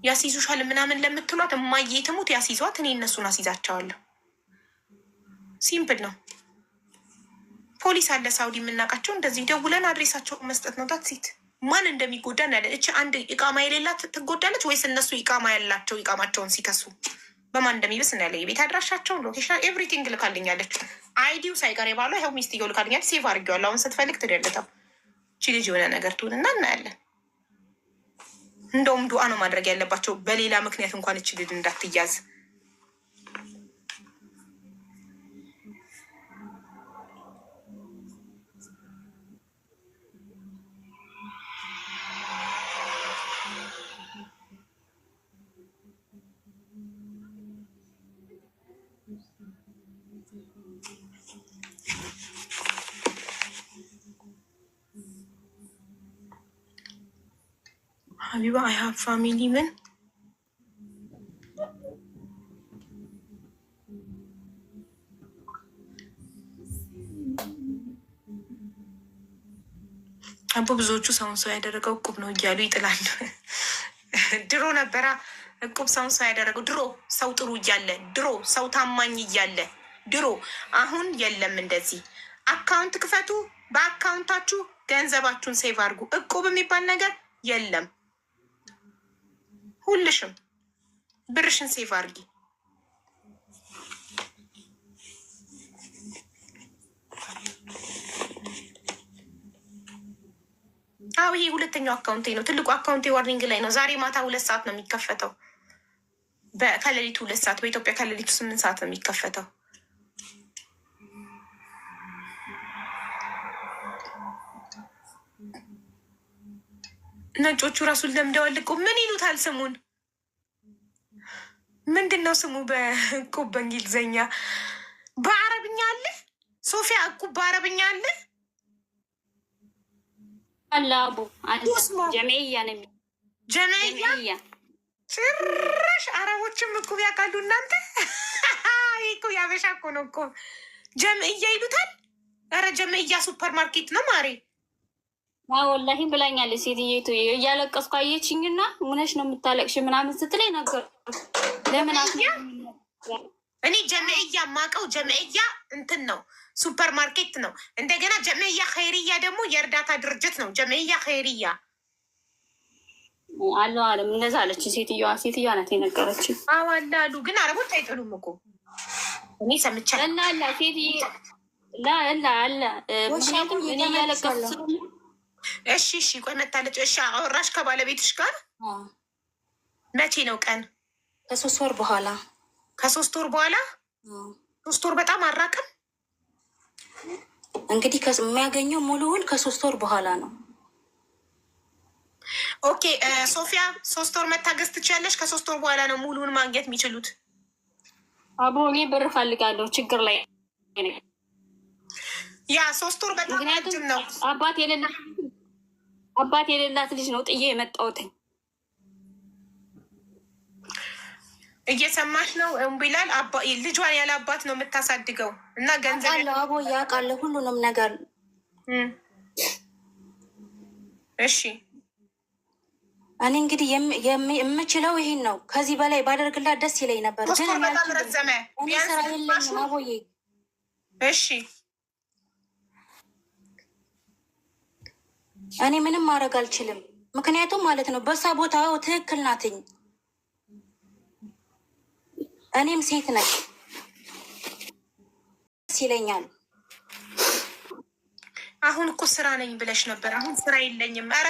ያስይዙሻል ምናምን ለምትሏት እማዬ ትሙት ያስይዟት። እኔ እነሱን አስይዛቸዋለሁ። ሲምፕል ነው። ፖሊስ አለ ሳውዲ የምናውቃቸው። እንደዚህ ደውለን አድሬሳቸው መስጠት ነው። ሴት ማን እንደሚጎዳ እናያለን። እቺ አንድ ኢቃማ የሌላት ትጎዳለች ወይስ እነሱ ኢቃማ ያላቸው ኢቃማቸውን ሲከሱ በማን እንደሚብስ እናያለን። የቤት አድራሻቸውን፣ ሎኬሽን፣ ኤቭሪቲንግ ልካልኛለች። አይዲው ሳይቀር የባሏ ይኸው ሚስትየው ልካልኛለች። ሴቭ አድርጌዋለሁ። አሁን ስትፈልግ ትደልተው። እቺ ልጅ የሆነ ነገር ትሁንና እናያለን። እንደውም ዱዓ ነው ማድረግ ያለባቸው በሌላ ምክንያት እንኳን እቺ ልጅ እንዳትያዝ። ሀቢባ አይ ሀብ ፋሚሊ ምን አቦ ብዙዎቹ ሰውን ሰው ያደረገው እቁብ ነው እያሉ ይጥላሉ። ድሮ ነበራ እቁብ ሰውን ሰው ያደረገው ድሮ ሰው ጥሩ እያለ ድሮ ሰው ታማኝ እያለ ድሮ። አሁን የለም እንደዚህ። አካውንት ክፈቱ፣ በአካውንታችሁ ገንዘባችሁን ሴቭ አድርጉ። እቁብ የሚባል ነገር የለም። ሁልሽም ብርሽን ሴቭ አድርጊ። አዎ ይሄ ሁለተኛው አካውንቴ ነው። ትልቁ አካውንቴ ዋርኒንግ ላይ ነው። ዛሬ ማታ 2 ሰዓት ነው የሚከፈተው። ከሌሊቱ 2 ሰዓት፣ በኢትዮጵያ ከሌሊቱ 8 ሰዓት ነው የሚከፈተው። ነጮቹ ራሱን ለምደዋል። እቁብ ምን ይሉታል? ስሙን ምንድን ነው ስሙ? በእቁብ በእንግሊዝኛ በአረብኛ አለ። ሶፊያ እቁብ በአረብኛ አለ። አላቡ ጀምዕያ ነው። ጀምዕያ ጭራሽ አረቦችም እቁብ ያውቃሉ እናንተ። ይህ እኮ ያበሻ እኮ ነው እኮ ጀምዕያ ይሉታል። ኧረ ጀምዕያ ሱፐር ማርኬት ነው ማሬ። ወላሂ ብላኛለች ሴትዮቱ። እያለቀስኩ አየችኝና ምነሽ ነው የምታለቅሽ ምናምን ስትለኝ ነገር ለምን እኔ ጀምዕያ ማቀው ጀምዕያ እንትን ነው ሱፐር ማርኬት ነው። እንደገና ጀምዕያ ኸይርያ ደግሞ የእርዳታ ድርጅት ነው። ጀምዕያ ኸይርያ አለው አለም እንደዛ አለች ሴትዮዋ ናት የነገረችው። አዋላ አሉ ግን አረቦች አይጥሉም እኮ እኔ ሰምቻለሁ። እና አላ ሴትዮ አለ ምክንያቱም እኔ እያለቀስኩ እሺ ቆይ መታለች። እሺ አወራሽ ከባለቤትሽ ጋር? መቼ ነው ቀን? ከ3 ወር በኋላ። ከ3 ወር በኋላ? 3 ወር በጣም አራቅም። እንግዲህ የሚያገኘው ሙሉውን ከ3 ወር በኋላ ነው። ኦኬ ሶፊያ 3 ወር መታገዝ ትችያለሽ። ከ3 ወር በኋላ ነው ሙሉውን ማግኘት የሚችሉት። አቦ እኔ ብር ፈልጋለሁ፣ ችግር ላይ ያ 3 ወር በጣም ረጅም ነው። አባት የሌላት ልጅ ነው ጥዬ የመጣሁት። እየሰማሽ ነው ቢላል? ልጇን ያለ አባት ነው የምታሳድገው እና ገንዘብ አቦ ያውቃል ሁሉንም ነገር። እሺ እኔ እንግዲህ የምችለው ይሄን ነው። ከዚህ በላይ ባደርግላት ደስ ይለኝ ነበር፣ ግን በጣም ረዘመ። ስራ የለኝም አቦዬ። እሺ እኔ ምንም ማድረግ አልችልም፣ ምክንያቱም ማለት ነው በሳ ቦታው ትክክል ናትኝ። እኔም ሴት ነኝ፣ ደስ ይለኛል። አሁን እኮ ስራ ነኝ ብለሽ ነበር። አሁን ስራ የለኝም። ኧረ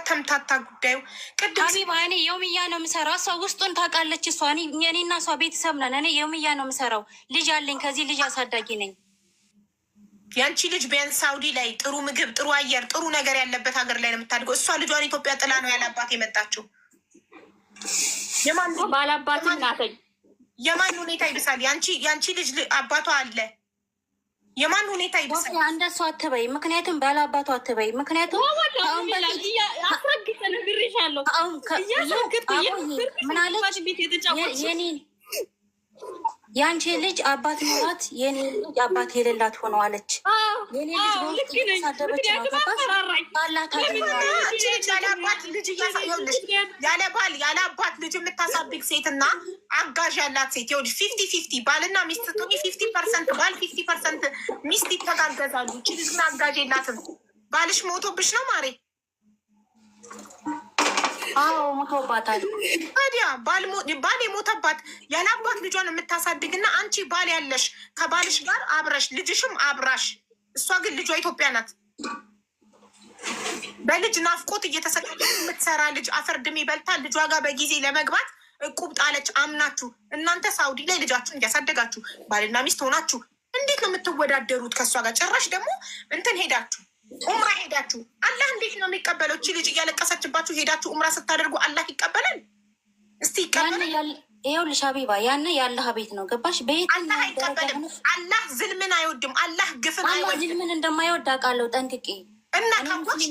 ተምታታ ጉዳዩ። ቅድም ሀቢባ እኔ የውምያ ነው የምሰራው። እሷ ውስጡን ታውቃለች። እሷ እኔና እሷ ቤተሰብ ነን። እኔ የውምያ ነው የምሰራው። ልጅ አለኝ። ከዚህ ልጅ አሳዳጊ ነኝ። ያንቺ ልጅ ቢያንስ ሳውዲ ላይ ጥሩ ምግብ፣ ጥሩ አየር፣ ጥሩ ነገር ያለበት ሀገር ላይ ነው የምታድገው። እሷ ልጇን ኢትዮጵያ ጥላ ነው ያለአባት የመጣችው። ባላባት ናተኝ። የማን ሁኔታ ይብሳል? ያንቺ ልጅ አባቷ አለ። የማን ሁኔታ ይብሳል? እንደሱ አትበይ፣ ምክንያቱም ባላባቷ አትበይ። ምክንያቱም ምናለች የአንቺ ልጅ አባት ኖራት የኔ ልጅ አባት የሌላት ሆነዋለች። የኔ ልጅ በውስጥ እየተሳደበች ነው። ገባሽ? ያለ ባል ያለ አባት ልጅ የምታሳድግ ሴት እና አጋዥ ያላት ሴት ይኸውልሽ 50-50 ባልና ሚስት ጡኒ 50% ባል 50% ሚስት ይተጋገዛሉ። እቺ ልጅ ግን አጋዥ የላትም። ባልሽ ሞቶብሽ ነው ማሬ? አዎ ሞቶባታል። ታዲያ ባል የሞተባት ያለ አባት ልጇን የምታሳድግና አንቺ ባል ያለሽ ከባልሽ ጋር አብረሽ ልጅሽም አብራሽ፣ እሷ ግን ልጇ ኢትዮጵያ ናት። በልጅ ናፍቆት እየተሰቃየች የምትሰራ ልጅ አፈር ድሜ በልታ ልጇ ጋር በጊዜ ለመግባት እቁብ ጣለች። አምናችሁ እናንተ ሳውዲ ላይ ልጃችሁን እያሳደጋችሁ ባልና ሚስት ሆናችሁ እንዴት ነው የምትወዳደሩት ከእሷ ጋር? ጭራሽ ደግሞ እንትን ሄዳችሁ ኡምራ ሄዳችሁ አላህ እንዴት ነው የሚቀበለው? እቺ ልጅ እያለቀሰችባችሁ ሄዳችሁ ኡምራ ስታደርጉ አላህ ይቀበላል? እስቲ ይቀበላል? ይኸውልሽ ሀቢባ ያነ የአላህ ቤት ነው። ገባሽ? አላህ አይቀበልም። አላህ ዝልምን አይወድም። አላህ ግፍን አይወድም። ዝልምን እንደማይወድ አውቃለሁ ጠንቅቄ። እና ታቦች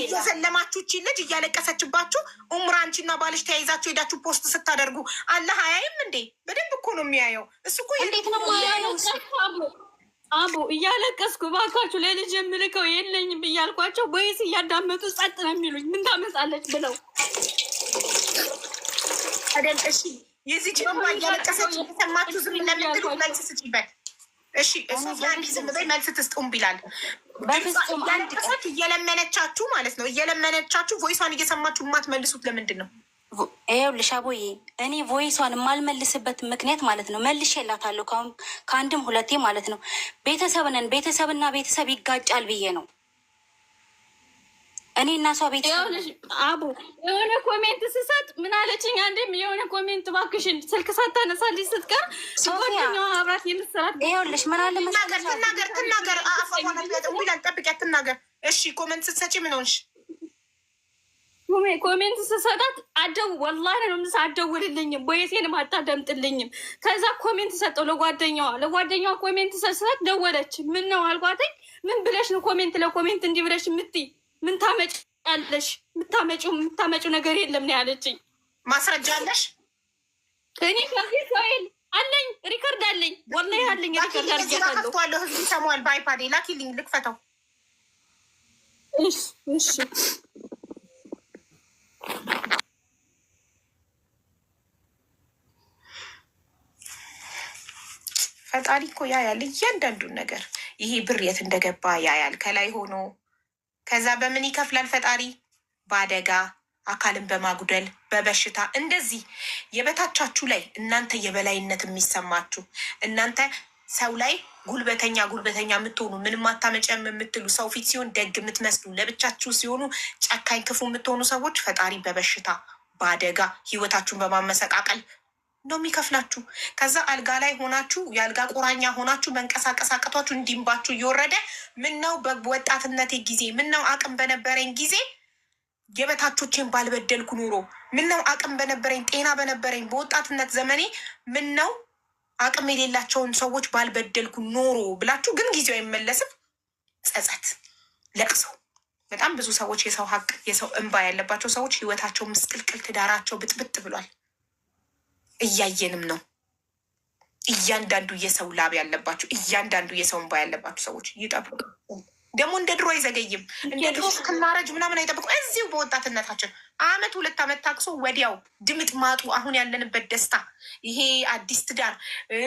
እየዘለማችሁ እቺ ልጅ እያለቀሰችባችሁ ኡምራ አንቺና ባልሽ ተያይዛችሁ ሄዳችሁ ፖስት ስታደርጉ አላህ አያይም እንዴ? በደንብ እኮ ነው የሚያየው። እሱ እኮ እንዴት ነው የሚያየው? አቡ እያለቀስኩ ባካችሁ ለልጅ የምልከው የለኝም እያልኳቸው ወይስ እያዳመጡ ጸጥ ነው የሚሉኝ? ምን ታመጻለች ብለው አይደል? እሺ የዚህ ጭንባ እያለቀሰች እየሰማችሁ ዝም ለምትሉ መልስ ስጪበት። እሺ እሱ ያንዲ ዝም በይ መልስ ትስጡም ቢላል እያለቀሰች እየለመነቻችሁ ማለት ነው። እየለመነቻችሁ ቮይሷን እየሰማችሁ የማትመልሱት ለምንድን ነው? ይኸውልሽ አቦዬ እኔ ቮይሷን የማልመልስበት ምክንያት ማለት ነው መልሼላታለሁ ከአንድም ሁለቴ ማለት ነው። ቤተሰብ ነን፣ ቤተሰብና ቤተሰብ ይጋጫል ብዬ ነው እኔ እና እሷ ቤተሰብ። አቡ የሆነ ኮሜንት ስሰጥ ምን አለችኝ? አንዴም የሆነ ኮሜንት እባክሽን ስልክ ሳታነሳልኝ ስትቀር ጓደኛዋ አብራት የምትሰራት ይኸውልሽ ምን አለ መሰለሽ ትናገር አፋሆነቢላል ጠብቂያት ትናገር። እሺ ኮሜንት ስትሰጪ ምን ሆንሽ? ኮሜንት ስሰጣት ወላሂ ነው ምስ አደውልልኝም ቦየሴንም አታደምጥልኝም። ከዛ ኮሜንት ሰጠው ለጓደኛዋ ኮሜንት ሰጣት። ደወለች። ምን ነው አልኳትኝ። ምን ብለሽ ነው ኮሜንት ለኮሜንት እንዲህ ብለሽ የምትይ? ምን ታመጫለሽ? የምታመጪው ነገር የለም ነው ያለችኝ። ማስረጃ አለሽ? እኔ ከዚህ ሰይል አለኝ፣ ሪከርድ አለኝ፣ ወላሂ አለኝ። ሪከርድ አድርጌያለሁ። ህዝብ ይሰማዋል። በአይፓዴ ላኪልኝ ልክፈተው። እሺ ፈጣሪ እኮ ያያል እያንዳንዱን ነገር። ይሄ ብር የት እንደገባ ያያል ከላይ ሆኖ። ከዛ በምን ይከፍላል ፈጣሪ? በአደጋ አካልን በማጉደል በበሽታ እንደዚህ የበታቻችሁ ላይ እናንተ የበላይነት የሚሰማችሁ እናንተ ሰው ላይ ጉልበተኛ የምትሆኑ ምንም አታመጨም የምትሉ ሰው ፊት ሲሆን ደግ የምትመስሉ ለብቻችሁ ሲሆኑ ጨካኝ ክፉ የምትሆኑ ሰዎች ፈጣሪ በበሽታ በአደጋ ህይወታችሁን በማመሰቃቀል ነው የሚከፍላችሁ። ከዛ አልጋ ላይ ሆናችሁ የአልጋ ቁራኛ ሆናችሁ መንቀሳቀስ አቅቷችሁ እንዲንባችሁ እየወረደ ምነው በወጣትነቴ ጊዜ ምነው አቅም በነበረኝ ጊዜ የበታቾቼን ባልበደልኩ ኑሮ ምነው አቅም በነበረኝ ጤና በነበረኝ በወጣትነት ዘመኔ ምነው አቅም የሌላቸውን ሰዎች ባልበደልኩ ኖሮ ብላችሁ ግን ጊዜው አይመለስም። ጸጸት፣ ለቅሶ። በጣም ብዙ ሰዎች የሰው ሀቅ የሰው እንባ ያለባቸው ሰዎች ህይወታቸው ምስቅልቅል፣ ትዳራቸው ብጥብጥ ብሏል። እያየንም ነው። እያንዳንዱ የሰው ላብ ያለባቸው እያንዳንዱ የሰው እንባ ያለባቸው ሰዎች ይጠብቁ። ደግሞ እንደ ድሮ አይዘገይም። እንደ ድሮ እስክናረጅ ምናምን አይጠብቁም። እዚሁ በወጣትነታችን አመት 2 ዓመት ታቅሶ ወዲያው ድምጥ ማጡ። አሁን ያለንበት ደስታ ይሄ አዲስ ትዳር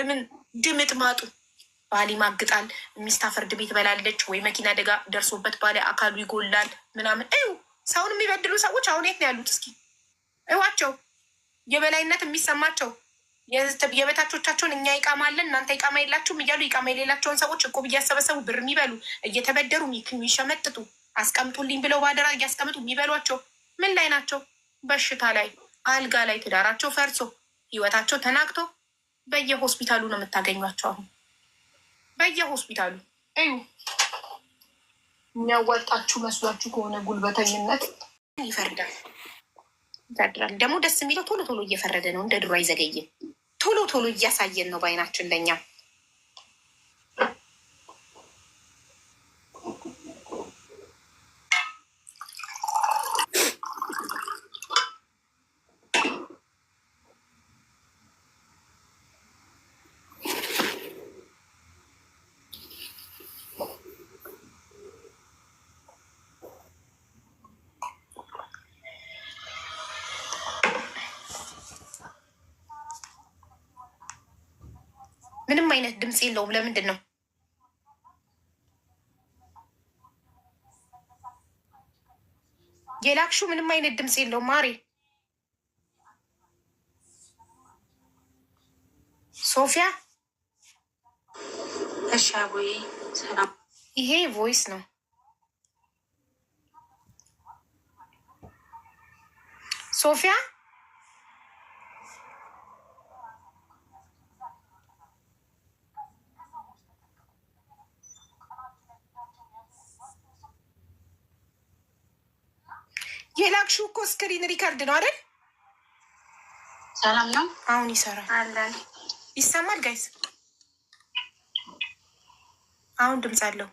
ምን ድምጥ ማጡ። ባል ይማግጣል፣ ሚስት ፍርድ ቤት በላለች፣ ወይ መኪና አደጋ ደርሶበት ባለ አካሉ ይጎላል ምናምን። ሰውን የሚበድሉ ሰዎች አሁን የት ነው ያሉት? እስኪ እዋቸው የበላይነት የሚሰማቸው የበታቾቻቸውን እኛ ይቃማ አለን እናንተ ይቃማ የላችሁም እያሉ ይቃማ የሌላቸውን ሰዎች እቁብ እያሰበሰቡ ብር የሚበሉ እየተበደሩ የሚሸመጥጡ አስቀምጡልኝ ብለው ባደራ እያስቀምጡ የሚበሏቸው ምን ላይ ናቸው? በሽታ ላይ፣ አልጋ ላይ፣ ትዳራቸው ፈርሶ ህይወታቸው ተናግቶ በየሆስፒታሉ ነው የምታገኟቸው። አሁን በየሆስፒታሉ የሚያዋጣችሁ መስሏችሁ ከሆነ ጉልበተኝነት ይፈርዳል። ይፈርዳል። ደግሞ ደስ የሚለው ቶሎ ቶሎ እየፈረደ ነው። እንደ ድሮ አይዘገይም። ቶሎ ቶሎ እያሳየን ነው በአይናችን ለኛ። ምንም አይነት ድምፅ የለውም። ለምንድን ነው? የላክሹ ምንም አይነት ድምፅ የለውም። ማሬ ሶፊያ፣ እሺ አቦዬ ሰላም። ይሄ ቮይስ ነው። ሶፊያ የላክሽው እኮ ስክሪን ሪከርድ ነው አይደል? ሰላም ነው። አሁን ይሰራል አለን። ይሰማል ጋይስ? አሁን ድምፅ አለው።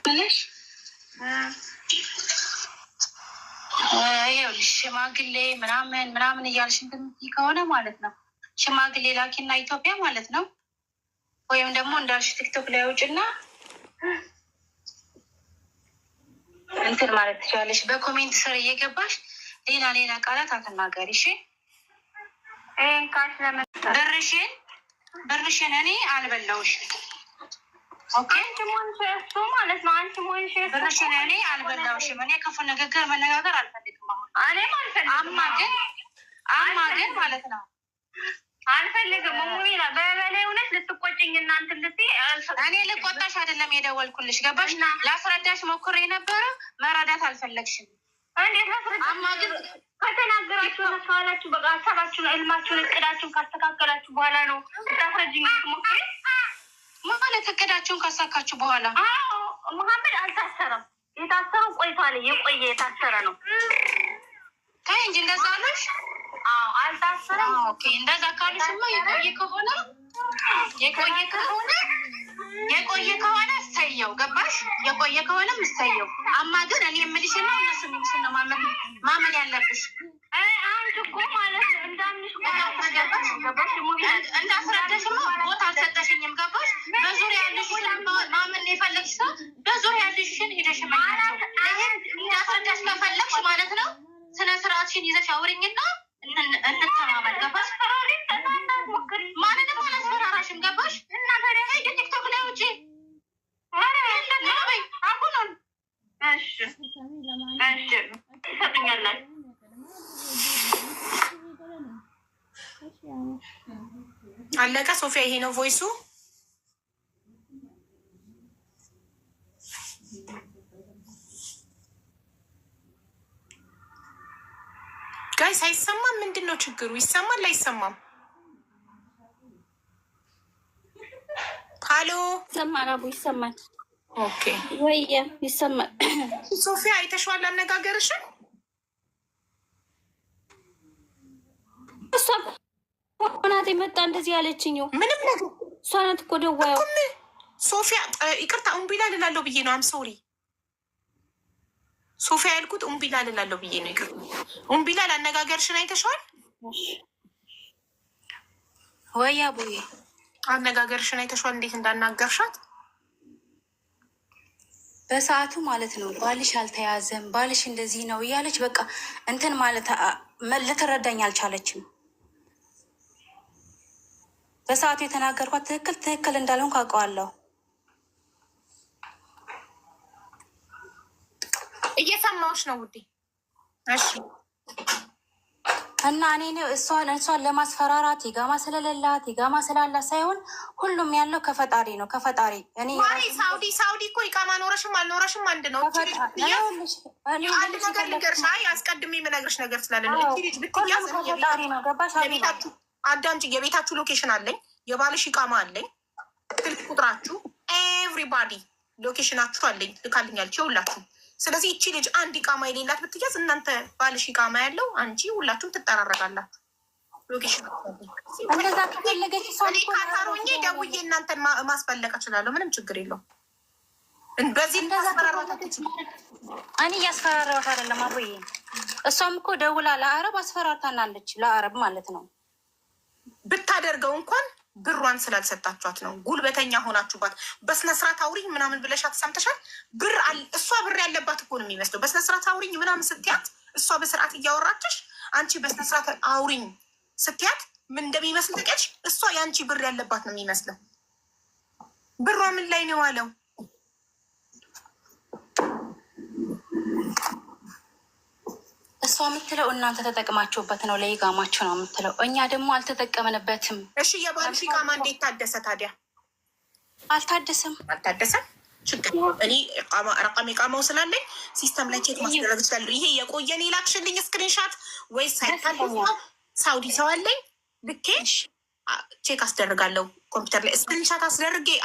ብለሽ ይኸውልሽ ሽማግሌ ምናምን እያልሽ እንትን ከሆነ ማለት ነው ሽማግሌ ላኪና ኢትዮጵያ ማለት ነው። ወይም ደግሞ እንዳልሽ ቲክቶክ ላይ ውጭና እንትን ማለት ትችላለሽ። በኮሜንት ስር እየገባሽ ሌላ ቃላት አትናገሪ። እሺ ብርሽን እኔ አልበላውሽ። ብርሽን እኔ አልበላውሽም። እኔ ክፉ ንግግር መነጋገር አልፈልግም። አማ ግን ማለት ነው አልፈልግም። ሙሚና በበላይ እውነት ልትቆጭኝ እናንተ እኔ ልቆጣሽ አይደለም የደወልኩልሽ ገባሽ? ላስረዳሽ ሞክሬ ነበረ መረዳት አልፈለግሽም። እንዴት ላስረዳ? አማ ግን ከተናገራችሁ እና ካላችሁ በቃ ሀሳባችሁን፣ እልማችሁን፣ እቅዳችሁን ካስተካከላችሁ በኋላ ነው ታስረጅኝ ሞክሬ ማለት እቅዳችሁን ካሳካችሁ በኋላ። መሀመድ አልታሰረም። የታሰረው ቆይቷል። የቆየ የታሰረ ነው። ታይ እንጂ እንደዛ አለሽ። አልታሰረም። ኦኬ እንደዛ ካልሽማ የቆየ ከሆነ እሰየው ገባሽ? የቆየ ከሆነ እሰየው። አማ ግን እኔ የምልሽን ነው እነሱ የሚልሽን ነው ማመን ያለብሽ። አንቺ እኮ ማለት ነው እንዳምንሽ እንዳስረዳሽማ ቦታ አልሰጠሽኝም ገባሽ? በዙሪያ ያለሽን ማመን የፈለግሽ ሰው በዙሪያ ያለሽን ሄደሽ መኛቸው። ይህን እንዳስረዳሽ ከፈለግሽ ማለት ነው ስነ ስርዓትሽን ይዘሽ አውሪኝና እንተማመን ገባሽ? ማንንም አላስፈራራሽም ገባሽ? ቲክቶክ ላይ ውጪ አሁኑን ይሰጡኛላችሁ። አለቀ። ሶፊያ ይሄ ነው ቮይሱ። ጋይስ አይሰማም? ምንድን ነው ችግሩ? ይሰማል አይሰማም? ሀሎ ይሰማል። አቡ ይሰማል። ኦኬ ወይ ይሰማል። ሶፊያ አይተሽዋል አነጋገርሽን? እሷ ናት የመጣ እንደዚህ ያለችኝ። ምንም ነገር እሷ ናት እኮ ደዋያው። ሶፊያ ይቅርታ እምቢላ ልላለሁ ብዬ ነው። አም ሶሪ ሶፊያ ያልኩት እምቢላ ልላለሁ ብዬ ነው። ይቅርታ እምቢላ አነጋገርሽን አይተሽዋል ወይ አቡዬ? አነጋገርሽን አይተሽዋል እንዴት እንዳናገርሻት በሰዓቱ ማለት ነው። ባልሽ አልተያዘም፣ ባልሽ እንደዚህ ነው እያለች በቃ እንትን ማለት ልትረዳኝ አልቻለችም። በሰዓቱ የተናገርኳት ትክክል እንዳልሆንኩ አውቀዋለሁ። እየሰማሁሽ ነው ውዴ። እሺ እና እኔ እሷን ለማስፈራራት ይጋማ ስለሌላት ይጋማ ስላላት ሳይሆን ሁሉም ያለው ከፈጣሪ ነው። ከፈጣሪ እኔ ሳውዲ እኮ ይቃማ ኖረሽም አልኖረሽም አንድ ነው። አንድ ነገር ልንገርሽ፣ አስቀድሜ የምነግርሽ ነገር ስላለ ነው። ልጅ ብትያዝ ነው ገባሽ? አዳምጪ። የቤታችሁ ሎኬሽን አለኝ፣ የባልሽ ይቃማ አለኝ፣ ስልክ ቁጥራችሁ ኤቭሪባዲ ሎኬሽናችሁ አለኝ፣ ልካልኛለች የሁላችሁ። ስለዚህ እቺ ልጅ አንድ ይቃማ የሌላት ብትያዝ እናንተ ባልሽ ይቃማ ያለው አንቺ ሁላችሁም ትጠራረጋላችሁ። ሎኬሽን እንደዛ ከፈለገች ካታሮኜ ደውዬ እናንተን ማስፈለቅ እችላለሁ። ምንም ችግር የለውም። በዚህ እኔ እያስፈራራሁት አይደለም አቡዬ። እሷም እኮ ደውላ ለአረብ አስፈራርታናለች። ለአረብ ማለት ነው ብታደርገው እንኳን ብሯን ስላልሰጣችኋት ነው። ጉልበተኛ ሆናችሁባት። በስነስርዓት አውሪኝ ምናምን ብለሻት ሰምተሻል? እሷ ብር ያለባት እኮ ነው የሚመስለው። በስነስርዓት አውሪኝ ምናምን ስትያት እሷ በስርዓት እያወራችሽ አንቺ በስነስርዓት አውሪኝ ስትያት ምን እንደሚመስል ታውቂያለሽ? እሷ የአንቺ ብር ያለባት ነው የሚመስለው። ብሯ ምን ላይ ነው ዋለው? እሷ የምትለው እናንተ ተጠቅማችሁበት ነው፣ ለይጋማችሁ ነው የምትለው። እኛ ደግሞ አልተጠቀምንበትም። እሺ የባልሽ ይቃማ እንዴት ታደሰ ታዲያ? አልታደሰም። ችግር እኔ ረቃም ይቃማው ስላለኝ ሲስተም ላይ ቼክ ማስደረግ ይችላሉ። ይሄ የቆየን የላክሽልኝ ስክሪንሻት ወይስ ሳይታደስ ሳውዲ ሰው አለኝ ልኬ ቼክ አስደርጋለሁ። ኮምፒውተር ላይ ስክሪንሻት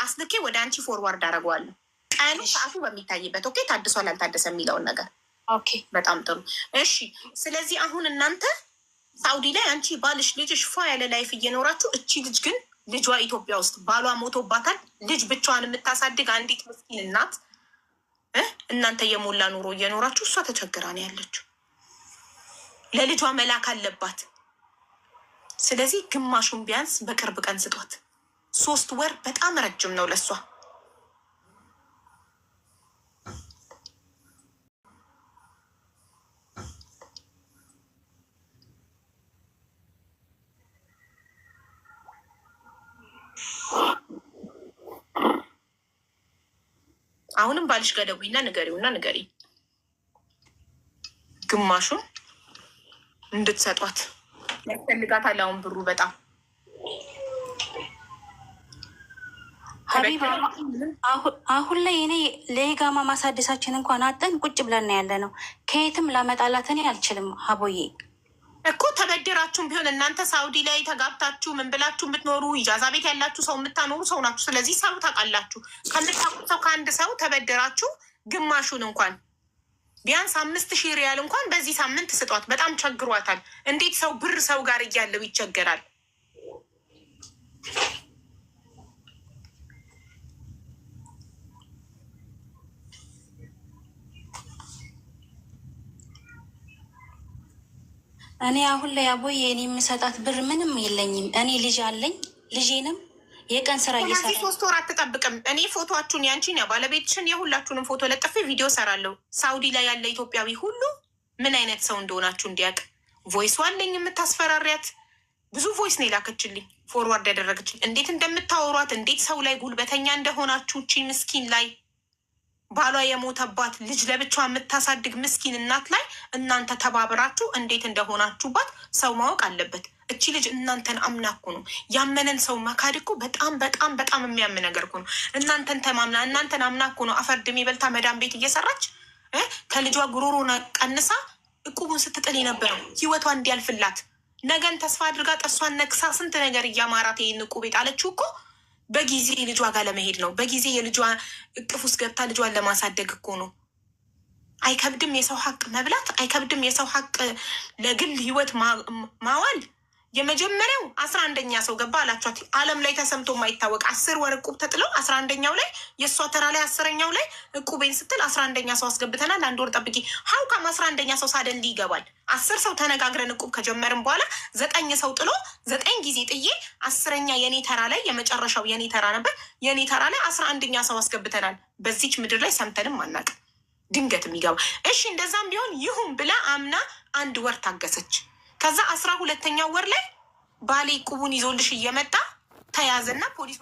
አስልኬ ወደ አንቺ ፎርዋርድ አደርገዋለሁ። ቀኑ ሰዓቱ በሚታይበት ኦኬ፣ ታድሷል አልታደሰ የሚለውን ነገር ኦኬ፣ በጣም ጥሩ። እሺ ስለዚህ አሁን እናንተ ሳውዲ ላይ አንቺ ባልሽ ልጅሽ ፏ ያለ ላይፍ እየኖራችሁ፣ እቺ ልጅ ግን ልጇ ኢትዮጵያ ውስጥ ባሏ ሞቶባታል። ልጅ ብቻዋን የምታሳድግ አንዲት ምስኪን እናት እናንተ የሞላ ኑሮ እየኖራችሁ እሷ ተቸግራ ነው ያለችው። ለልጇ መላክ አለባት። ስለዚህ ግማሹን ቢያንስ በቅርብ ቀን ስጧት። 3 ወር በጣም ረጅም ነው ለሷ። አሁንም ባልሽ ጋር ደውይና ንገሪ ግማሹን እንድትሰጧት ያስፈልጋታል። አሁን ብሩ በጣም ሀቢባ አሁን ላይ እኔ ለጋማ ማሳደሳችን እንኳን አጠን ቁጭ ብለን ያለ ነው። ከየትም ላመጣላት እኔ አልችልም። ሀቦዬ እኮ ተበደራችሁም ቢሆን እናንተ ሳውዲ ላይ ተጋብታችሁ ምን ብላችሁ የምትኖሩ ኢጃዛ ቤት ያላችሁ ሰው የምታኖሩ ሰው ናችሁ። ስለዚህ ሰው ታውቃላችሁ። ከምታውቁት ሰው ከአንድ ሰው ተበደራችሁ ግማሹን እንኳን ቢያንስ 5000 ሪያል እንኳን በዚህ ሳምንት ስጧት። በጣም ቸግሯታል። እንዴት ሰው ብር ሰው ጋር እያለው ይቸገራል? እኔ አሁን ላይ አቦዬ እኔ የምሰጣት ብር ምንም የለኝም። እኔ ልጅ አለኝ። ልጄንም የቀን ስራ እየሰራ 3 ወር አትጠብቅም። እኔ ፎቶችሁን ያንቺን ባለቤትሽን የሁላችሁንም ፎቶ ለጥፌ ቪዲዮ ሰራለሁ። ሳውዲ ላይ ያለ ኢትዮጵያዊ ሁሉ ምን አይነት ሰው እንደሆናችሁ እንዲያውቅ። ቮይስ አለኝ የምታስፈራሪያት ብዙ ቮይስ ነው የላከችልኝ፣ ፎርዋርድ ያደረገችልኝ። እንዴት እንደምታወሯት እንዴት ሰው ላይ ጉልበተኛ እንደሆናችሁ እቺ ምስኪን ላይ ባሏ የሞተባት ልጅ ለብቻ የምታሳድግ ምስኪን እናት ላይ እናንተ ተባብራችሁ እንዴት እንደሆናችሁባት ሰው ማወቅ አለበት። እቺ ልጅ እናንተን አምና እኮ ነው። ያመነን ሰው መካድ እኮ በጣም በጣም በጣም የሚያም ነገር እኮ ነው። እናንተን ተማምና እናንተን አምና እኮ ነው አፈር ድሜ በልታ መዳም ቤት እየሰራች ከልጇ ጉሮሮ ቀንሳ እቁቡን ስትጥል የነበረው ህይወቷ እንዲያልፍላት ነገን ተስፋ አድርጋ ጥርሷን ነክሳ ስንት ነገር እያማራት ይህን እቁብ የጣለችው እኮ በጊዜ ልጇ ጋር ለመሄድ ነው። በጊዜ የልጇ እቅፍ ውስጥ ገብታ ልጇን ለማሳደግ እኮ ነው። አይከብድም የሰው ሀቅ መብላት? አይከብድም የሰው ሀቅ ለግል ህይወት ማዋል? የመጀመሪያው 11ኛ ሰው ገባ አላችኋት። ዓለም ላይ ተሰምቶ የማይታወቅ 10 ወር እቁብ ተጥለው 11ኛው ላይ የእሷ ተራ ላይ 10ኛው ላይ እቁቤን ስትል 11ኛ ሰው አስገብተናል። 1 ወር ጠብቂ። ሀውካም 11ኛ ሰው ሳደንሊ ይገባል። 10 ሰው ተነጋግረን እቁብ ከጀመርን በኋላ 9 ሰው ጥሎ 9 ጊዜ ጥዬ 10ኛ የኔ ተራ ላይ የመጨረሻው የኔ ተራ ነበር። የኔ ተራ ላይ 11ኛ ሰው አስገብተናል። በዚች ምድር ላይ ሰምተንም አናውቅም። ድንገት የሚገባ እሺ፣ እንደዛም ቢሆን ይሁን ብላ አምና 1 ወር ታገሰች። ከዛ 12ኛው ወር ላይ ባሌ ቁቡን ይዞልሽ እየመጣ ተያዘና ፖሊስ